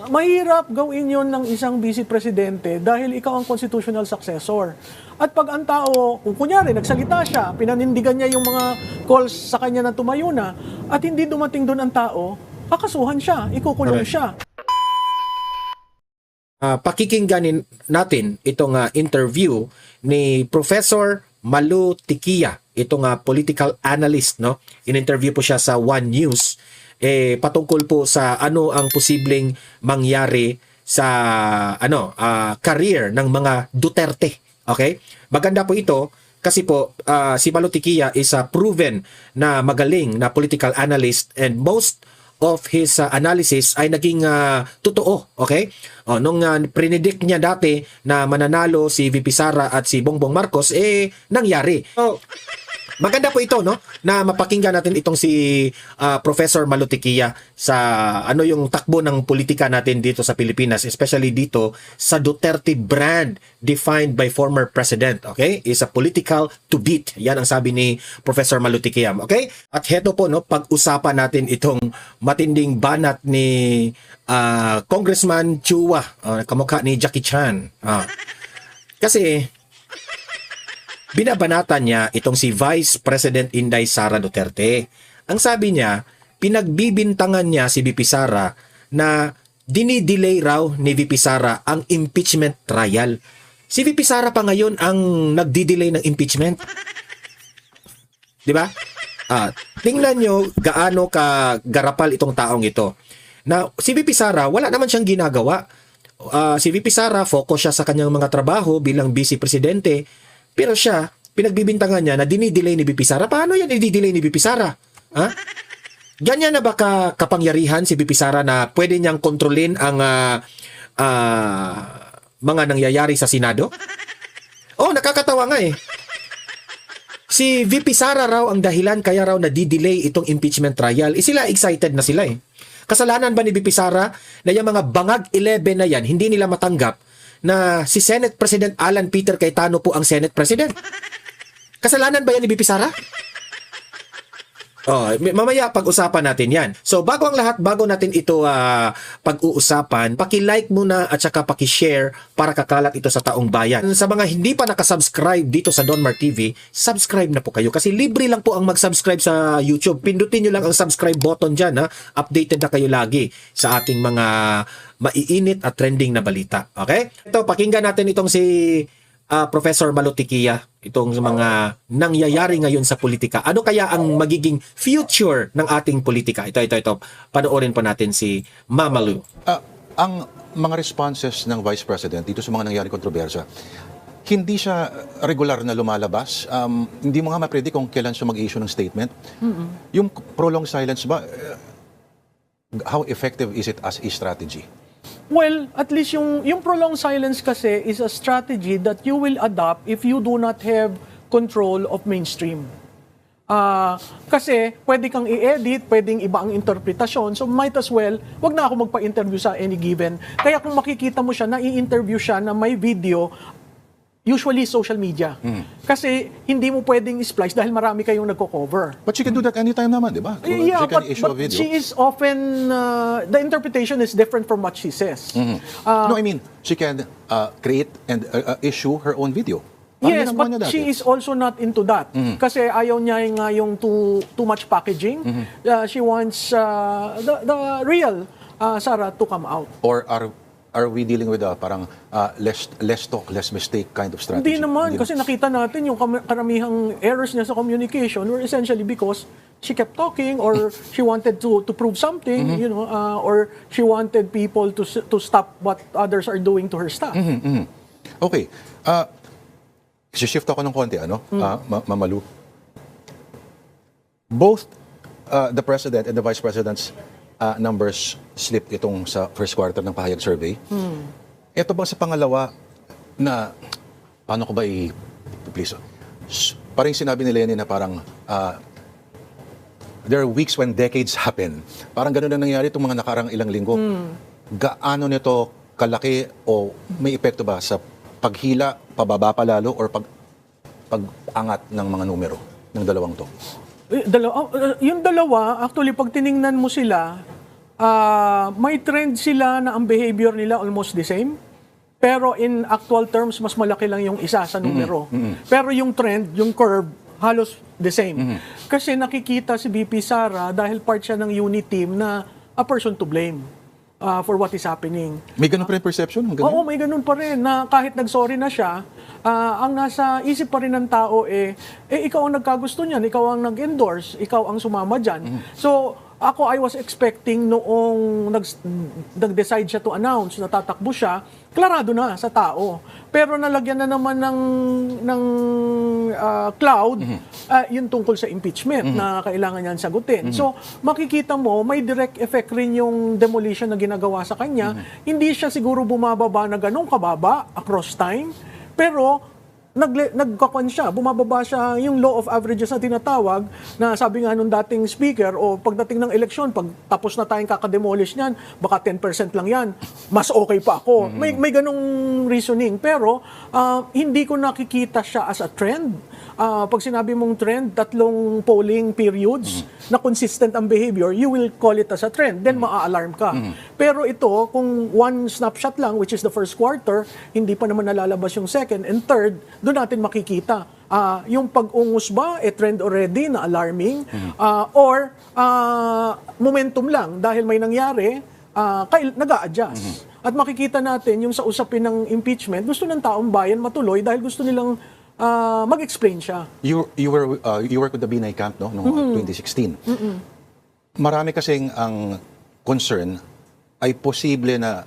mahirap gawin yon ng isang vice presidente dahil ikaw ang constitutional successor. At pag ang tao, kung kunyari, nagsalita siya, pinanindigan niya yung mga calls sa kanya na tumayo na, at hindi dumating doon ang tao, kakasuhan siya, ikukulong siya. Pakikingganin natin itong interview ni Professor Malu Tikia, itong political analyst, no? In-interview po siya sa One News patungkol po sa ano ang posibleng mangyari sa career ng mga Duterte. Okay? Maganda po ito kasi po si Malu Tikia is a proven na magaling na political analyst, and most of his analysis ay naging totoo. Okay? Nung predict niya dati na mananalo si VP Sara at si Bongbong Marcos, nangyari. So, maganda po ito, no, na mapakinggan natin itong si Professor Malu Tikia sa ano yung takbo ng politika natin dito sa Pilipinas, especially dito sa Duterte brand defined by former president. Okay? Is a political to beat. Yan ang sabi ni Professor Malu Tikia. Okay? At heto po, no, pag-usapan natin itong matinding banat ni Congressman Chua, kamukha ni Jackie Chan. Kasi binabanatan niya itong si Vice President Inday Sara Duterte. Ang sabi niya, pinagbibintangan niya si VP Sara na dinidelay raw ni VP Sara ang impeachment trial. Si VP Sara pa ngayon ang nagdi-delay ng impeachment. Di ba? Tingnan nyo gaano ka garapal itong taong ito. Na si VP Sara, wala naman siyang ginagawa. Si VP Sara, focus siya sa kanyang mga trabaho bilang vice presidente. Pero siya, pinagbibintangan niya na dinidelay ni VP Sara. Paano yan i-delay ni VP Sara? Ha? Ganyan na ba kapangyarihan si VP Sara na pwede niyang kontrolin ang mga nangyayari sa Senado? Nakakatawa nga eh. Si VP Sara raw ang dahilan kaya raw na-delay itong impeachment trial. Sila excited na sila eh. Kasalanan ba ni VP Sara na yung mga bangag 11 na yan, hindi nila matanggap na si Senate President Alan Peter Cayetano po ang Senate President? Kasalanan ba yan ni VP Sara? Mamaya pag-usapan natin yan. So bago ang lahat, bago natin ito pag-uusapan, paki-like muna at saka paki-share para kakalat ito sa taong bayan. Sa mga hindi pa nakasubscribe dito sa Don Mar TV, subscribe na po kayo kasi libre lang po ang mag-subscribe sa YouTube. Pindutin nyo lang ang subscribe button dyan. Updated na kayo lagi sa ating mga maiinit at trending na balita. Okay? Ito, pakinggan natin itong si Professor Malu Tikia, itong mga nangyayari ngayon sa politika. Ano kaya ang magiging future ng ating politika? Ito. Panoorin po natin si Mamalu. Ang mga responses ng Vice President dito sa mga nangyaring kontrobersya, hindi siya regular na lumalabas. Hindi mo nga ma-predict kung kailan siya mag-issue ng statement. Yung prolonged silence ba, how effective is it as a strategy? Well, at least yung prolonged silence kasi is a strategy that you will adopt if you do not have control of mainstream. Kasi pwede kang i-edit, pwedeng iba ang interpretasyon, so might as well, wag na ako magpa-interview sa any given. Kaya kung makikita mo siya, na i-interview siya na may video, usually social media. Kasi hindi mo pwedeng splice dahil marami kayong nagko-cover. But she can do that anytime naman, di ba? Yeah, she can issue a but video. she is often, the interpretation is different from what she says. No, I mean, she can create and issue her own video. Parang Yes, ginagawa but niya dati. she is also not into that. Kasi ayaw niya yung too much packaging. She wants the real Sara to come out. Or are we dealing with a parang less talk, less mistake kind of strategy? Hindi naman, kasi nakita natin yung karamihang errors niya sa communication were essentially because she kept talking or she wanted to prove something, or she wanted people to stop what others are doing to her staff. Okay. Shift ako ng konti, Mamalu. Both the President and the Vice President's numbers slipped itong sa first quarter ng Pahayag Survey. Ito ba sa pangalawa na, paano ko ba i-please? Parang sinabi ni Lenny na parang there are weeks when decades happen. Parang ganun na nangyari itong mga nakarang ilang linggo. Gaano nito kalaki o may epekto ba sa paghila, pababa pa lalo, or pag-angat ng mga numero ng dalawang to? Yung dalawa, actually, pag tiningnan mo sila, may trend sila na ang behavior nila almost the same. Pero in actual terms, mas malaki lang yung isa sa numero. Pero yung trend, yung curve, halos the same. Kasi nakikita si VP Sara dahil part siya ng unit team na a person to blame for what is happening. May ganun pa rin perception? Ganun? Oo, may ganun pa rin na kahit nag-sorry na siya, ang nasa isip pa rin ng tao ikaw ang nagkagusto niyan, ikaw ang nag-endorse, ikaw ang sumama dyan. So, ako, I was expecting noong nag-decide siya to announce na tatakbo siya, klarado na sa tao. Pero nalagyan na naman ng cloud yung tungkol sa impeachment na kailangan niyan sagutin. So, makikita mo, may direct effect rin yung demolition na ginagawa sa kanya. Hindi siya siguro bumababa na ganun kababa across time, pero nagkakwan siya, bumababa siya yung law of averages na tinatawag na sabi nga nung dating speaker o pagdating ng eleksyon, pag tapos na tayong kakademolish niyan, baka 10% lang yan, mas okay pa ako. May ganong reasoning, pero hindi ko nakikita siya as a trend. Pag sinabi mong trend, 3 polling periods na consistent ang behavior, you will call it as a trend, then maa-alarm ka. Pero ito, kung one snapshot lang, which is the first quarter, hindi pa naman nalalabas yung second and third, doon natin makikita yung pag-ungus ba, trend already na alarming, or momentum lang dahil may nangyari, nag-a-adjust. At makikita natin yung sa usapin ng impeachment, gusto ng taong bayan matuloy dahil gusto nilang mag-explain siya. You work with the Binay camp noong 2016. Marami kasing ang concern ay posible na,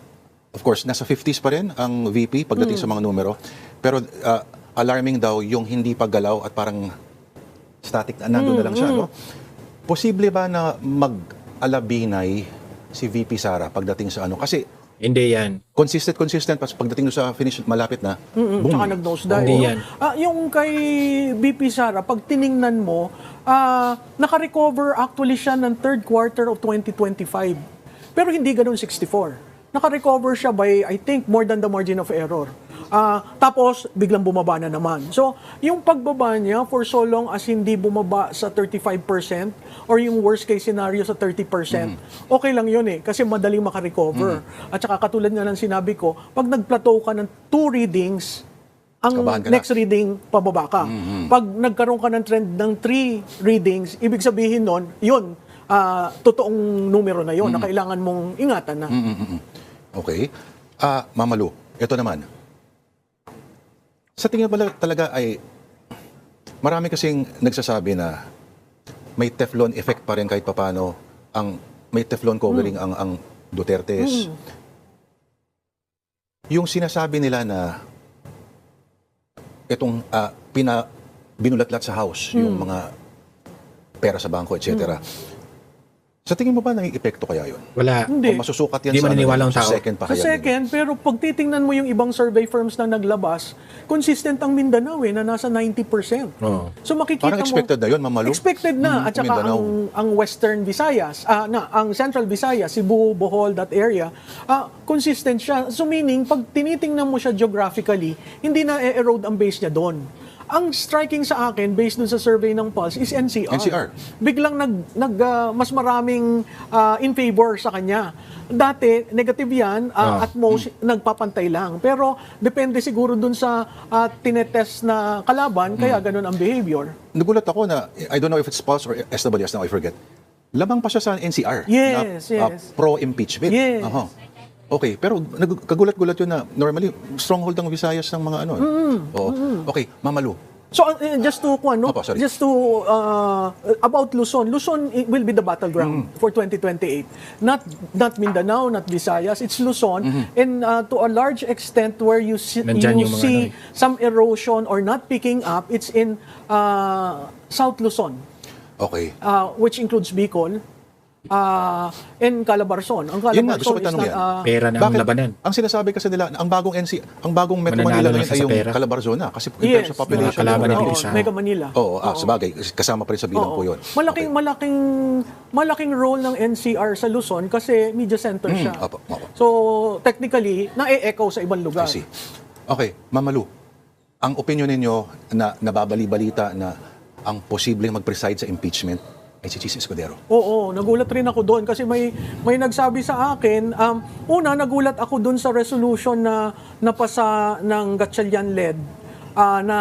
of course, nasa 50s pa rin ang VP pagdating sa mga numero, pero alarming daw yung hindi paggalaw at parang static na nandun na lang siya. No? Posible ba na mag-alabinay si VP Sara pagdating sa ano? Kasi Hindi yan. consistent, pagdating sa finish, malapit na, boom. Tsaka nag-nosedive. Hindi yan. Yung kay VP Sara, pag tiningnan mo, naka-recover actually siya ng third quarter of 2025. Pero hindi ganun 64. Naka-recover siya by, I think, more than the margin of error. Tapos, biglang bumaba na naman. So, yung pagbaba niya, for so long as hindi bumaba sa 35% or yung worst case scenario sa 30%, okay lang yun kasi madaling makarecover. At saka katulad nga ng sinabi ko, pag nag-plateau ka ng 2 readings, ang Kabahan ka na. next reading, pababa ka. Pag nagkaroon ka ng trend ng 3 readings, ibig sabihin nun, yun, totoong numero na yun na kailangan mong ingatan na. Okay. Mama Lu, ito naman. Sa tingin pala talaga ay marami kasing nagsasabi na may Teflon effect pa rin kahit papano may Teflon covering ang Dutertes. Yung sinasabi nila na itong binulatlat sa house, yung mga pera sa bangko, etc. Sa tingin mo ba nang-epekto kaya yun? Wala. Hindi. O masusukat yan Hindi sa, maniniwala ang sa tao. second pa Sa kaya? second, pero pag titingnan mo yung ibang survey firms na naglabas, consistent ang Mindanao na nasa 90%. Oo. So makikita Parang mo, expected na yun, Mama Lu? expected na. At saka Mindanao. ang Western Visayas, ang Central Visayas, Cebu, Bohol, that area, consistent siya. So meaning, pag tinitingnan mo siya geographically, hindi na erode ang base niya doon. Ang striking sa akin, based dun sa survey ng Pulse, is NCR. NCR. Biglang mas maraming in favor sa kanya. Dati, negative yan, at most, nagpapantay lang. Pero, depende siguro dun sa tinetest na kalaban, kaya ganun ang behavior. Nagulat ako na, I don't know if it's Pulse or SWS now, I forget. Lamang pa siya sa NCR. Yes, na, yes. Pro-impeachment. Yes. Aha. Okay, pero kagulat-gulat yun na normally, stronghold ng Visayas ng mga ano. Oo. Okay, Mama Lu. So, just to, Opo, sorry. about Luzon. Luzon will be the battleground for 2028. Not Mindanao, not Visayas, it's Luzon. And to a large extent where you Nandyan yung mga see ano some erosion or not picking up, it's in South Luzon, Okay. which includes Bicol, and Calabarzon. Ang Yun nga, gusto Calabarzon ko itanong is yan. not, Pera na ang labanan. Ang sinasabi kasi nila, ang bagong bagong Metro Mananalo Manila lang ngayon siya ay sa yung pera. Calabarzon na. Kasi in yes, terms of population. mga kalaban ni oo, Pilisa. Mega Manila. Oo, sabagay. Kasama pa rin sa bilang po yun. Malaking role ng NCR sa Luzon kasi media center siya. Opo. So, technically, na-e-echo sa ibang lugar. I see. Okay, Mama Lu, ang opinion ninyo na nababali-balita na ang posibleng mag-preside sa impeachment ay si Chis Escudero. Oo, nagulat rin ako doon kasi may nagsabi sa akin, una nagulat ako doon sa resolution na napasa ng Gatchalian-led na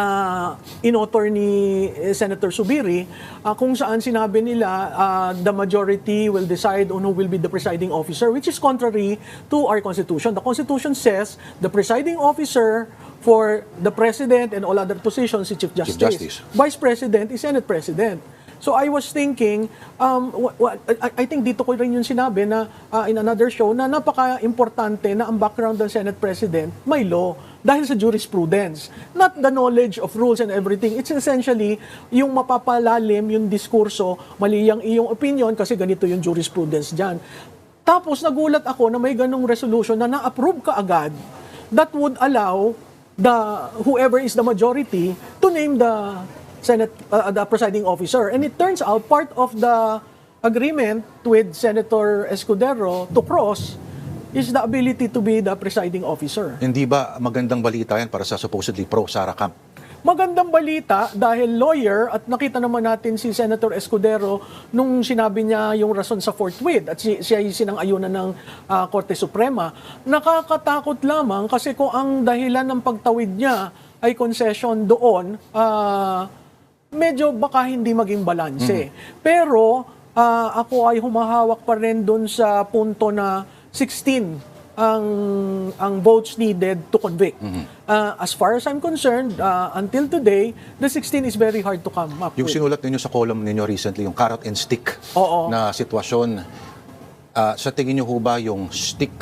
inauthor ni Senator Subiri, kung saan sinabi nila the majority will decide on who will be the presiding officer, which is contrary to our Constitution. The Constitution says the presiding officer for the President and all other positions is Chief Justice. Justice. Vice President is Senate President. So I was thinking, I think dito ko rin yung sinabi na in another show na napaka-importante na ang background ng Senate President may law dahil sa jurisprudence. Not the knowledge of rules and everything. It's essentially yung mapapalalim yung diskurso, mali yung iyong opinion kasi ganito yung jurisprudence dyan. Tapos nagulat ako na may ganong resolution na na-approve ka agad that would allow whoever is the majority to name the Senate, the presiding officer. And it turns out part of the agreement with Senator Escudero to cross is the ability to be the presiding officer. Hindi ba magandang balita yan para sa supposedly pro-Sara camp? Magandang balita dahil lawyer at nakita naman natin si Senator Escudero nung sinabi niya yung rason sa forthwith at siya ay sinang-ayunan ng Korte Suprema. Nakakatakot lamang kasi kung ang dahilan ng pagtawid niya ay concession doon, medyo baka hindi maging balanse. Pero ako ay humahawak pa rin doon sa punto na 16 ang votes needed to convict. As far as I'm concerned, until today, the 16 is very hard to come up Yung with. sinulat ninyo sa column ninyo recently, yung carrot and stick Oo. na sitwasyon, sa tingin niyo ho ba yung stick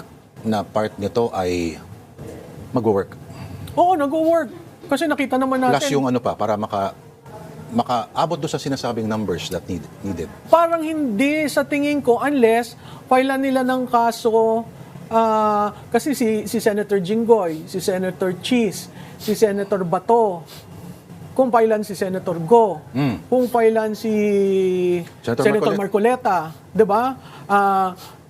na part nito ay mag-work? Oo, nag-work. Kasi nakita naman natin. Plus yung ano pa, para makaabot doon sa sinasabing numbers that needed. Parang hindi sa tingin ko unless filean nila ng kaso kasi si Senator Jinggoy, si Senator Cheese, si Senator Bato, kung filean si Senator Go, kung filean si Senator Marcoleta, 'di ba?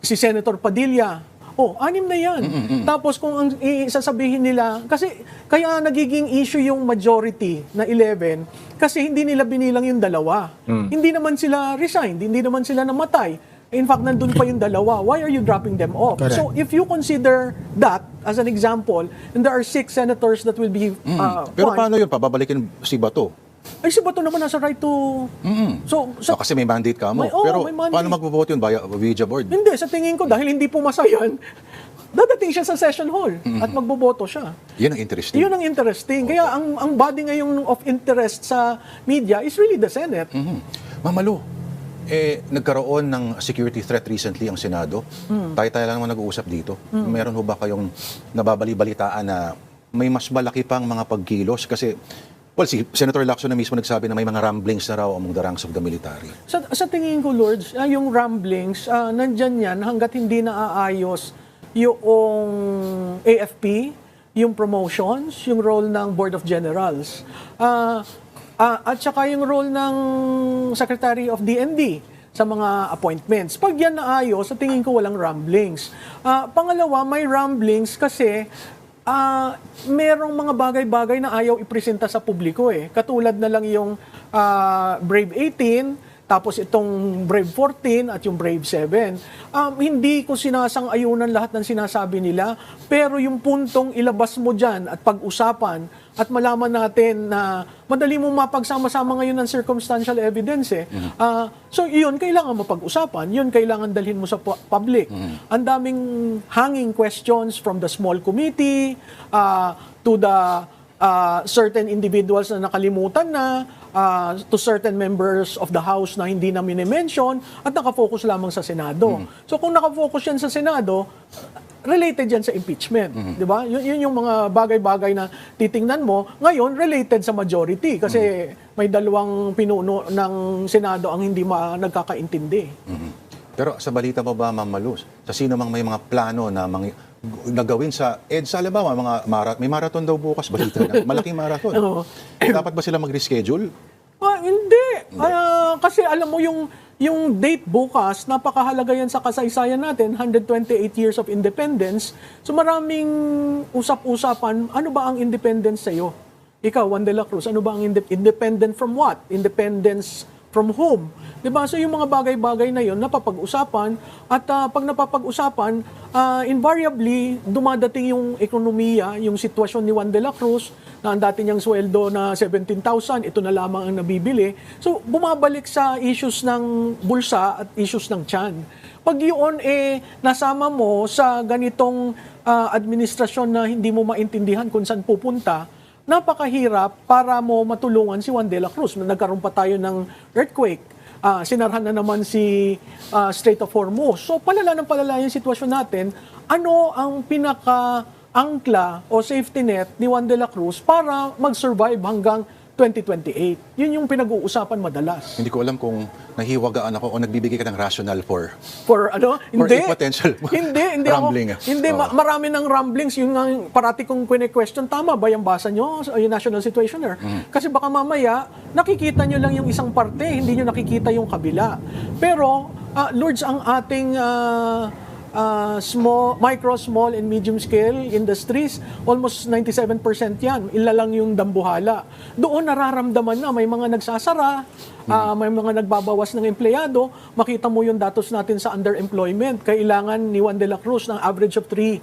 Si Senator Padilla. Oh, 6 na yan. Tapos kung ang sasabihin nila, kasi kaya nagiging issue yung majority na 11, kasi hindi nila binilang yung dalawa. Hindi naman sila resigned, hindi naman sila namatay. In fact, nandun pa yung dalawa. Why are you dropping them off? Correct. So if you consider that as an example, and there are 6 senators that will be Pero one, paano yun? Pababalikin si Bato? ay si Bato naman nasa right to... So, Kasi may mandate ka mo. Pero may mandate. paano magbo-vote yun? Via Ouija board? Hindi, sa tingin ko, dahil hindi pumasa yan, dadating siya sa session hall at magboboto siya. Yan ang interesting. Yun ang interesting. Kaya ang body ngayon of interest sa media is really the Senate. Mamalo, nagkaroon ng security threat recently ang Senado. Tayo-tayo lang naman nag-uusap dito. Meron ho ba kayong nababali-balitaan na may mas malaki pang mga pagkilos? Kasi, well, si Senator Lacson na mismo nagsabi na may mga ramblings na raw among the ranks of the military. Sa tingin ko, Lords, yung ramblings, nandyan yan hanggat hindi naaayos yung AFP, yung promotions, yung role ng Board of Generals. At saka yung role ng Secretary of DND sa mga appointments. Pag yan naayos, sa tingin ko walang ramblings. Pangalawa, may ramblings kasi merong mga bagay-bagay na ayaw ipresenta sa publiko eh. Katulad na lang yung Brave 18, tapos itong Brave 14 at yung Brave 7. Hindi ko sinasang-ayunan lahat ng sinasabi nila, pero yung puntong ilabas mo dyan at pag-usapan at malaman natin na madali mong mapagsama-sama ngayon ng circumstantial evidence eh. So yun, kailangan mapag-usapan. Yun, kailangan dalhin mo sa public. Ang daming hanging questions from the small committee to the certain individuals na nakalimutan na, to certain members of the House na hindi na minimension at nakafocus lamang sa Senado. So kung nakafocus yan sa Senado, related yan sa impeachment, di ba? Yun yung mga bagay-bagay na titingnan mo. Ngayon, related sa majority kasi may dalawang pinuno ng Senado ang hindi nagkakaintindi. Pero sa balita mo ba, Ma'am Malu, sa sino mang may mga plano na nagawin sa EDSA, halimbawa, may marathon daw bukas, balita na, malaking marathon. Dapat ba sila mag-reschedule? Hindi. Kasi alam mo yung date bukas, napakahalaga yan sa kasaysayan natin, 128 years of independence. So maraming usap-usapan, ano ba ang independence sa'yo? Ikaw, Juan de la Cruz, ano ba ang independent from what? Independence from home. 'Di ba? So yung mga bagay-bagay na 'yon napapag-usapan at pag napapag-usapan, invariably dumadating yung ekonomiya, yung sitwasyon ni Juan de la Cruz na ang dati niyang sweldo na 17,000, ito na lamang ang nabibili. So bumabalik sa issues ng bulsa at issues ng tiyan. Pag yun nasama mo sa ganitong administrasyon na hindi mo maintindihan kung saan pupunta, napakahirap para mo matulungan si Juan de la Cruz. Nagkaroon pa tayo ng earthquake. Sinarhan na naman si Strait of Hormuz. So palala ng palala yung sitwasyon natin. Ano ang pinaka-angkla o safety net ni Juan de la Cruz para mag-survive hanggang 2028? Yun yung pinag-uusapan madalas. Hindi ko alam kung nahiwagaan ako o nagbibigay ka ng rational for For hindi. a potential Hindi rumbling. ako. Hindi, marami ng rumblings. Yung nga parati kong question, tama ba yung basa nyo? Yung National Situationer? Kasi baka mamaya, nakikita nyo lang yung isang parte, hindi nyo nakikita yung kabila. Pero, Lourdes, ang ating micro, small, and medium scale industries, almost 97% yan. Lang yung dambuhala. Doon nararamdaman na may mga nagsasara, may mga nagbabawas ng empleyado. Makita mo yung datos natin sa underemployment. Kailangan ni Juan de la Cruz ng average of 3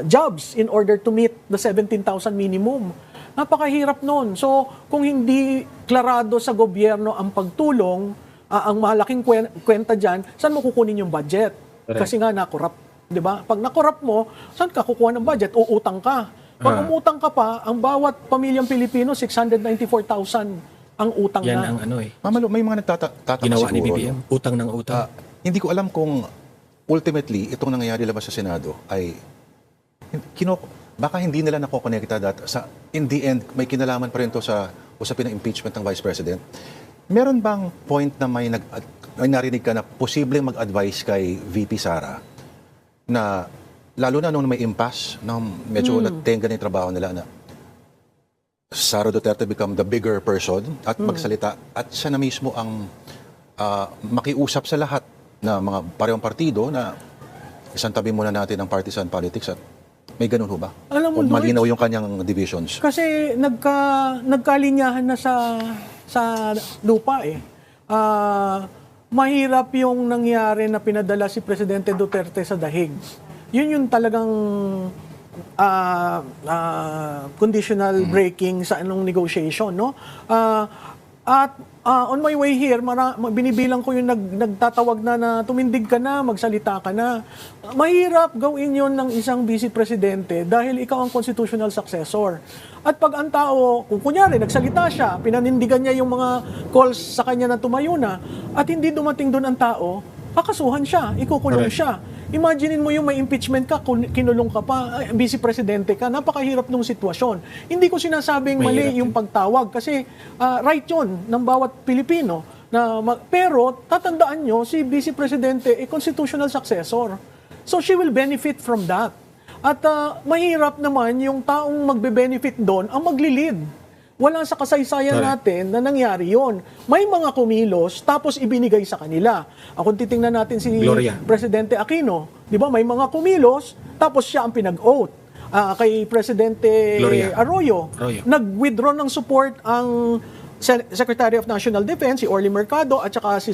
jobs in order to meet the 17,000 minimum. Napakahirap nun. So, kung hindi klarado sa gobyerno ang pagtulong, ang malaking kwenta dyan, saan mo kukunin yung budget? Correct. Kasi nga nakorap, 'di ba? Pag nakorap mo, saan ka kukuha ng budget? Uutang ka. Pag umutang ka pa, ang bawat pamilyang Pilipino 694,000 ang utang Yan na. ang ano Mamalo, may mga nagtataka ginawa ni siguro. BBM. Utang ng utang. Hindi ko alam kung ultimately itong nangyayari labas sa Senado ay baka hindi nila nakokonekta sa in the end may kinalaman pa rin to sa usapin ng impeachment ng Vice President. Meron bang point na may narinig ka na posibleng mag-advise kay VP Sara na lalo na nung may impasse, medyo natenga na yung trabaho nila na Sara Duterte become the bigger person at magsalita at siya na mismo ang makiusap sa lahat na mga parehong partido na isang tabi muna natin ang partisan politics at may ganun ho ba? Alam mo, O malinaw Lourdes, yung kanyang divisions? kasi nagkalinyahan na sa lupa mahirap yung nangyari na pinadala si Presidente Duterte sa dahig. Yun yung talagang conditional breaking sa anong negotiation, no? At on my way here, binibilang ko yung nagtatawag na tumindig ka na, magsalita ka na. Mahirap gawin yon ng isang vice presidente dahil ikaw ang constitutional successor. At pag ang tao, kung kunyari, nagsalita siya, pinanindigan niya yung mga calls sa kanya na tumayo na, at hindi dumating doon ang tao, kakasuhan siya, ikukulong siya. Imaginin mo yung may impeachment ka, kinulong ka pa, vice presidente ka, napakahirap nung sitwasyon. Hindi ko sinasabing mali yung pagtawag kasi right yun ng bawat Pilipino. Pero tatandaan nyo, si vice presidente constitutional successor. So she will benefit from that. At mahirap naman yung taong magbe-benefit doon ang magli-lead. Wala sa kasaysayan natin na nangyari yon. May mga kumilos tapos ibinigay sa kanila. Kung titingnan natin si Gloria. Presidente Aquino, di ba may mga kumilos tapos siya ang pinag-oath. Kay Presidente Gloria. Arroyo, nag-withdraw ng support ang Secretary of National Defense, si Orly Mercado, at saka si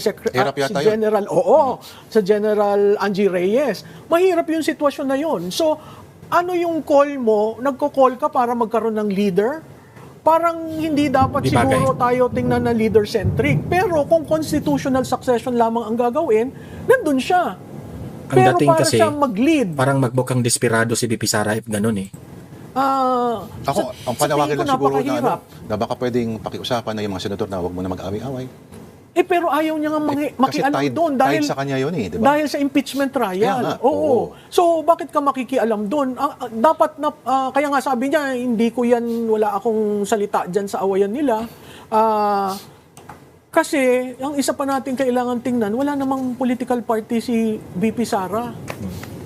General, sa General Angie Reyes. Mahirap yung sitwasyon na yun. So, ano yung call mo? Nagko-call ka para magkaroon ng leader? Parang hindi dapat siguro tayo tingnan na leader-centric. Pero kung constitutional succession lamang ang gagawin, nandun siya. Ang Pero dating para kasi, siyang mag-lead. parang magbukang desperado si BP Sara if ganun eh. Ako, ang panawagan lang siguro na baka pwedeng pakiusapan na yung mga senador na huwag mo na mag-away-away. Pero ayaw niya nga makialam doon dahil sa kanya yun di ba? Dahil sa impeachment trial. Kaya nga, So bakit ka makikialam doon? Dapat na kaya nga sabi niya hindi ko yan, wala akong salita diyan sa awayan nila. Kasi ang isa pa natin kailangan tingnan, wala namang political party si VP Sara.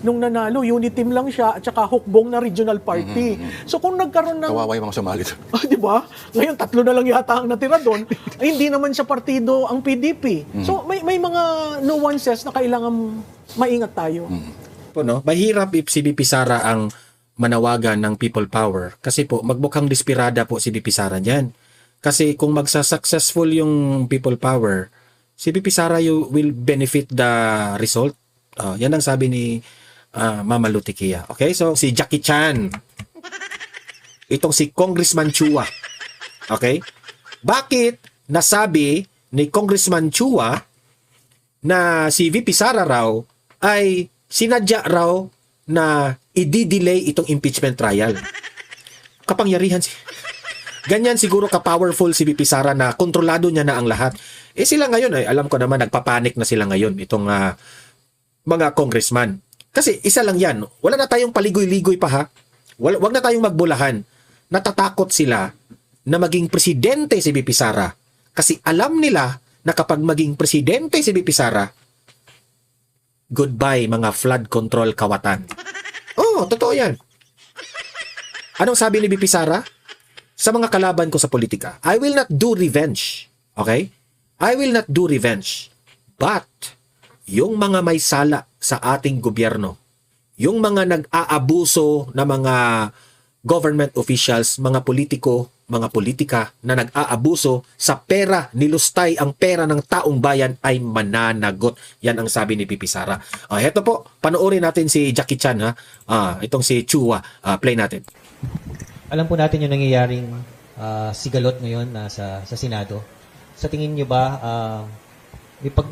Nung nanalo, unit team lang siya at saka hukbong na regional party. So kung nagkaroon ng... Kawawa yung mga sumali doon. Di ba? Ngayon, 3 na lang yata ang natira doon. Hindi naman siya partido ang PDP. So may mga nuances na kailangan maingat tayo. No? Mahirap if si BP Sara ang manawagan ng people power. Kasi po, magmukhang desperada po si BP Sara dyan. Kasi kung magsa-successful yung people power, si VP Sara you will benefit the result. Yan ang sabi ni Mama Lutikia. Okay, so si Jackie Chan. Itong si Congressman Chua. Okay? Bakit nasabi ni Congressman Chua na si VP Sara raw ay sinadya raw na i-delay itong impeachment trial? Kapangyarihan si... Ganyan siguro ka-powerful si VP Sara na kontrolado niya na ang lahat. Sila ngayon, alam ko naman, nagpapanik na sila ngayon, itong mga congressman. Kasi isa lang yan, wala na tayong paligoy-ligoy pa ha. Wag na tayong magbulahan. Natatakot sila na maging presidente si VP Sara. Kasi alam nila na kapag maging presidente si VP Sara, goodbye mga flood control kawatan. Oh, totoo yan. Anong sabi ni VP Sara? Sa mga kalaban ko sa politika, I will not do revenge. Okay? I will not do revenge. But, yung mga may sala sa ating gobyerno, yung mga nag-aabuso na mga government officials, mga politiko, mga politika na nag-aabuso sa pera, nilustay ang pera ng taong bayan ay mananagot. Yan ang sabi ni VP Sara. Heto po, panoorin natin si Jackie Chan ha. Itong si Chua. Play natin. Alam po natin yung nangyayaring sigalot ngayon sa Senado. Sa tingin niyo ba,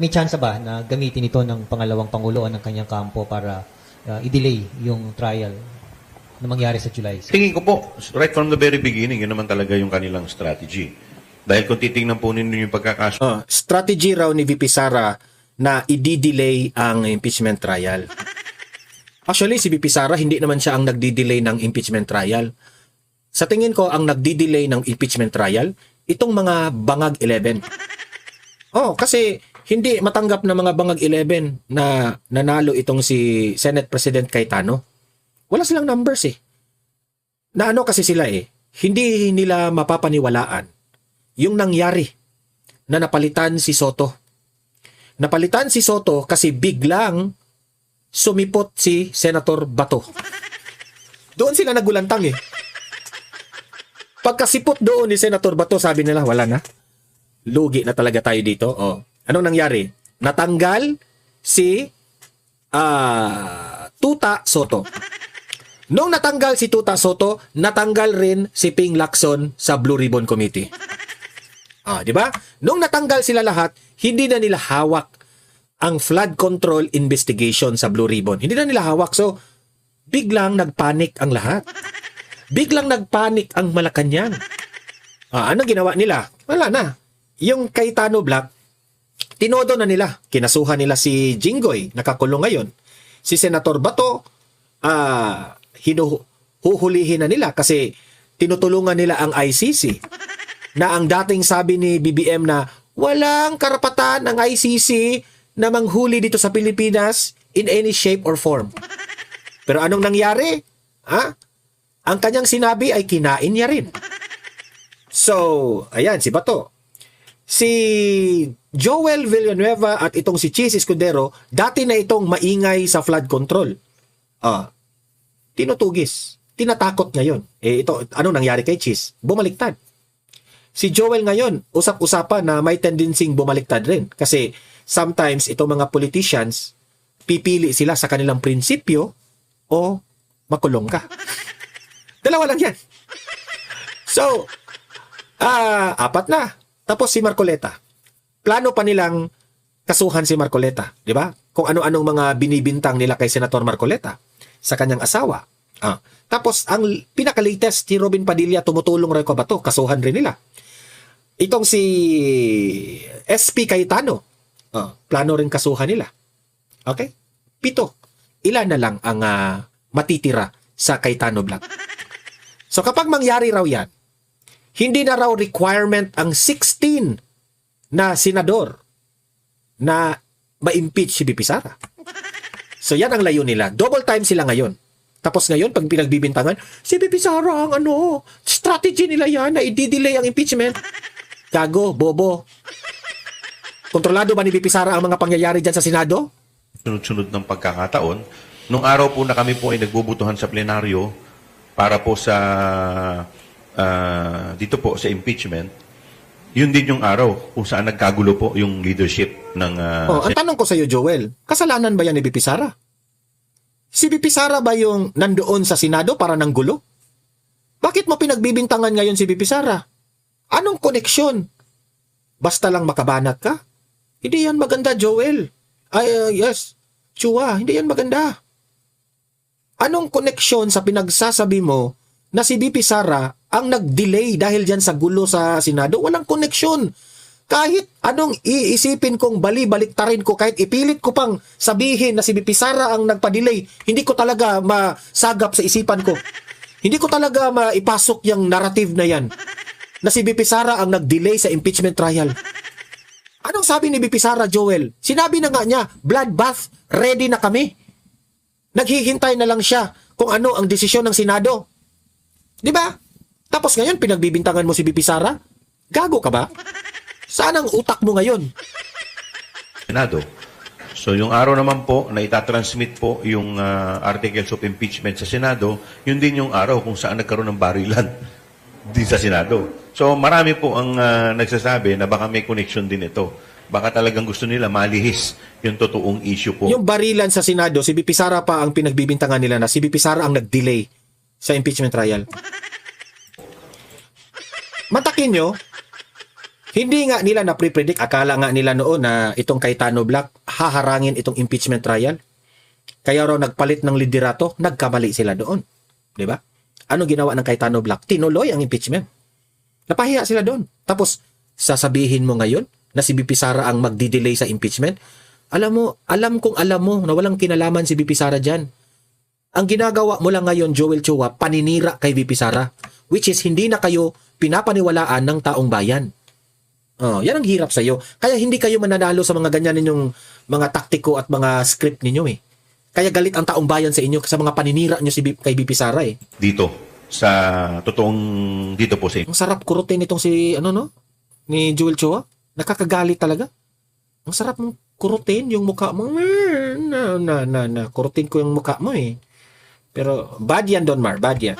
may chance ba na gamitin ito ng pangalawang Pangulo o ng kanyang kampo para i-delay yung trial na mangyari sa July? Tingin ko po, right from the very beginning, yun naman talaga yung kanilang strategy. Dahil kung titingnan po ninyo yung pagkakasunod, Strategy raw ni VP Sara na i-delay ang impeachment trial. Actually, si VP Sara hindi naman siya ang nagdi-delay ng impeachment trial. Sa tingin ko, ang nagdi-delay ng impeachment trial, itong mga Bangag 11. Kasi hindi matanggap na mga Bangag 11 na nanalo itong si Senate President Cayetano. Wala silang numbers eh. Na kasi sila hindi nila mapapaniwalaan yung nangyari na napalitan si Soto. Napalitan si Soto kasi biglang sumipot si Senator Bato. Doon sila nagulantang Pagkasipot doon ni Senator Bato, sabi nila, wala na. Lugi na talaga tayo dito. Anong nangyari? Natanggal si Tuta Soto. Nung natanggal si Tuta Soto, natanggal rin si Ping Lacson sa Blue Ribbon Committee. Di ba? Nung natanggal sila lahat, hindi na nila hawak ang flood control investigation sa Blue Ribbon. Hindi na nila hawak. So, biglang nagpanik ang lahat. Biglang nagpanik ang Malacanang. Anong ginawa nila? Wala na. Yung Cayetano Black, tinodo na nila. Kinasuhan nila si Jinggoy, nakakulong ngayon. Si Senator Bato, huhulihin na nila kasi tinutulungan nila ang ICC. Na ang dating sabi ni BBM na walang karapatan ang ICC na manghuli dito sa Pilipinas in any shape or form. Pero anong nangyari? Ang kanyang sinabi ay kinain niya rin. So, ayan, si Bato. Si Joel Villanueva at itong si Chis Escudero, dati na itong maingay sa flood control. Tinutugis. Tinatakot ngayon. Ito, anong nangyari kay Chis? Bumaliktad. Si Joel ngayon, usap-usapan na may tendencing bumaliktad rin. Kasi sometimes itong mga politicians, pipili sila sa kanilang prinsipyo o makulong ka. Dalawa lang yan. So, apat na. Tapos si Marcoleta. Plano pa nilang kasuhan si Marcoleta. Di ba? Kung ano-anong mga binibintang nila kay Senator Marcoleta sa kanyang asawa. Tapos, ang pinaka-latest, si Robin Padilla tumutulong rin ko ba to? Kasuhan rin nila. Itong si SP Cayetano. Plano rin kasuhan nila. Okay? 7. Ilan na lang ang matitira sa Cayetano Black. So kapag mangyari raw yan, hindi na raw requirement ang 16 na senador na ma-impeach si VP Sara. So yan ang layo nila. Double time sila ngayon. Tapos ngayon, pag pinagbibintangan, si VP Sara ang strategy nila yan na i-delay ang impeachment. Gago, bobo. Kontrolado ba ni VP Sara ang mga pangyayari dyan sa Senado? sunod-sunod ng pagkakataon, nung araw po na kami po ay nagbubutuhan sa plenaryo para po sa dito po sa impeachment, yun din yung araw kung saan nagkagulo po yung leadership ng Ang tanong ko sa iyo, Joel, kasalanan ba yan ni BP Sara? Si BP Sara ba yung nandoon sa Senado para ng gulo? Bakit mo pinagbibintangan ngayon si BP Sara? Anong koneksyon? Basta lang makabanat ka? Hindi yan maganda, Joel. Yes, Chua, hindi yan maganda. Anong koneksyon sa pinagsasabi mo na si BP Sara ang nag-delay dahil dyan sa gulo sa Senado? Walang koneksyon. Kahit anong iisipin kong bali-baliktarin ko, kahit ipilit ko pang sabihin na si BP Sara ang nagpa-delay, hindi ko talaga masagap sa isipan ko. Hindi ko talaga maipasok yung narrative na yan na si BP Sara ang nag-delay sa impeachment trial. Anong sabi ni BP Sara, Joel? Sinabi na nga niya, bloodbath, ready na kami. Naghihintay na lang siya kung ano ang desisyon ng Senado. Di ba? Tapos ngayon, pinagbibintangan mo si BP Sara? Gago ka ba? Saan ang utak mo ngayon? Senado. So yung araw naman po na itatransmit po yung articles of impeachment sa Senado, yun din yung araw kung saan nagkaroon ng barilan din sa Senado. So marami po ang nagsasabi na baka may connection din ito. Baka talagang gusto nila malihis yung totoong issue po. Yung barilan sa Senado, si BP Sara pa ang pinagbibintangan nila na si BP Sara ang nag-delay sa impeachment trial. Matakin nyo, hindi nga nila na-predict, akala nga nila noon na itong Cayetano Black haharangin itong impeachment trial. Kaya raw nagpalit ng liderato, nagkamali sila doon. Di ba? Ano ginawa ng Cayetano Black? Tinuloy ang impeachment. Napahiya sila doon. Tapos, sasabihin mo ngayon na si BP Sara ang magdi-delay sa impeachment? Alam mo na walang kinalaman si BP Sara dyan. Ang ginagawa mo lang ngayon, Joel Chua, paninira kay BP Sara. Which is, hindi na kayo pinapaniwalaan ng taong bayan. Yan ang hirap sa iyo. Kaya hindi kayo mananalo sa mga ganyan ninyong mga taktiko at mga script ninyo eh. Kaya galit ang taong bayan sa inyo sa mga paninira nyo kay BP Sara eh. Dito, sa totoong dito po sa Ang sarap kurutin itong si, ni Joel Chua. Nakakagalit talaga. Ang sarap mong kurutin yung mukha mo. Kurutin ko yung mukha mo eh. Pero bad yan, Don Mar. Bad yan.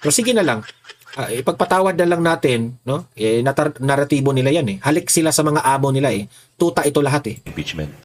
Pero sige na lang. Ipagpatawad na lang natin, no? Naratibo nila yan eh. Halik sila sa mga amo nila eh. Tuta ito lahat eh. impeachment.